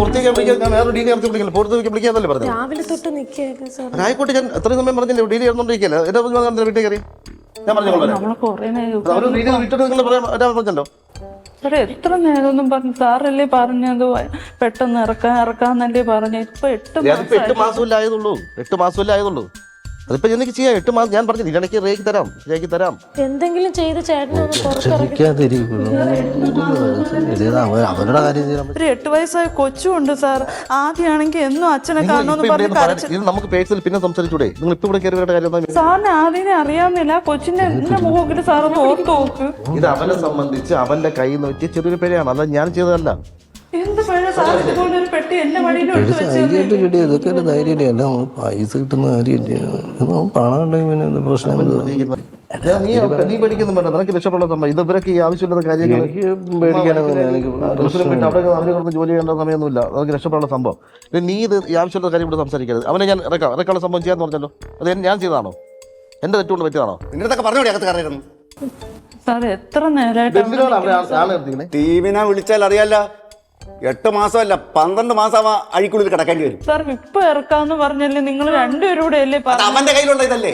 പുറത്തേക്ക് വിളിക്കാൻ ഞാൻ വേറെ ഡീലി ഇറച്ചി വിളിക്കില്ല, പുറത്തേക്ക് വിളിക്കാന്നല്ലേ പറഞ്ഞു. രാവിലെ തൊട്ട് നിൽക്കുകയല്ലേ സാർ. ആയിക്കോട്ടെ, ഞാൻ എത്രയും സമയം പറഞ്ഞില്ലേ ഡീലി ഇറന്നോണ്ടിരിക്കല്ലേ, എന്റെ വീട്ടിൽ കയറി ഞാൻ പറഞ്ഞോളൂ. അവര് ഡീലി വിട്ടിട്ട് നിങ്ങൾ പറയാൻ പറഞ്ഞല്ലോ. എത്ര നേരമൊന്നും പറഞ്ഞു, സാറല്ലേ പറഞ്ഞത് പെട്ടെന്ന് ഇറക്കാന്നല്ലേ പറഞ്ഞു. ഇപ്പൊ 8 മാസമല്ലേ ആയതുള്ളൂ, 8 മാസമല്ലേ ആയതുള്ളൂ. അതിപ്പോ എനിക്ക് ചെയ്യാം, 8 മാസം ഞാൻ പറഞ്ഞു ഇതിനിടയ്ക്ക് ശരിയാക്കി തരാം. എന്തെങ്കിലും ചെയ്ത് ചേട്ടനൊന്ന് പുറത്തിറക്കി. അവരുടെ കാര്യം ചെയ്യാൻ ഒരു 8 വയസ്സായ കൊച്ചുണ്ട് സാർ. ആദ്യമാണെങ്കിൽ എന്നും അച്ഛനെ കാണുമെന്ന് പറഞ്ഞു. ഇത് നമുക്ക് പേഴ്സണൽ പിന്നെ സംസാരിച്ചൂടെ? നിങ്ങൾ ഇപ്പൊ ഇവിടെ കയറി വരേണ്ട കാര്യം. സാറിന് ആദ്യമേ അറിയാവുന്നില്ല, കൊച്ചിന്റെ മുഖത്തിൽ സാറൊന്ന് ഓർത്ത് നോക്ക്. ഇത് അവനെ സംബന്ധിച്ച് അവന്റെ കയ്യിൽ നിന്ന് വെച്ച് ചെറിയൊരു പിഴയാണ്, അല്ല ഞാൻ ചെയ്തതല്ല. എന്ത് പിഴ സാർ? ഇതുപോലെ ഒരു പെട്ടി എന്റെ വഴിയിൽ ഇതൊക്കെ ഒരു ധൈര്യം അല്ല, പൈസ കിട്ടുന്ന കാര്യമില്ല. പണം ഉണ്ടെങ്കിൽ പിന്നെ പ്രശ്നം. നീ പേടിക്കുന്നു വേണ്ട, നിനക്ക് രക്ഷപ്പെടാൻ സംഭവം. ഇതൊക്കെ ഈ ആവശ്യമില്ലാത്ത കാര്യങ്ങൾ അവിടെ ജോലി ചെയ്യേണ്ട സമയമൊന്നുമില്ല, നമുക്ക് രക്ഷപ്പെടാനുള്ള സംഭവം. നീ ഇത് ഈ ആവശ്യമുള്ള കാര്യം ഇവിടെ സംസാരിക്കരുത്. അവനെ ഞാൻ ഇറക്കാനുള്ള സംഭവം ചെയ്യാന്ന് പറഞ്ഞല്ലോ, അത് ഞാൻ ചെയ്തതാണോ? എന്റെ തെറ്റുകൊണ്ട് പറ്റിയതാണോ? നിന്റെ പറഞ്ഞോടി അകത്ത് കയറിയിരുന്നു. സാർ എത്ര നേരമായിട്ട് ടീമിനെ വിളിച്ചാൽ അറിയാല്ല, 8 മാസമല്ല 12 മാസം അഴിക്കുള്ളിൽ കിടക്കേണ്ടി വരും. സാർ ഇപ്പൊ ഇറക്കാന്ന് പറഞ്ഞല്ലേ, നിങ്ങൾ രണ്ടുപേരും കൂടെ അല്ലേ അവന്റെ കയ്യിലുള്ള ഇതല്ലേ.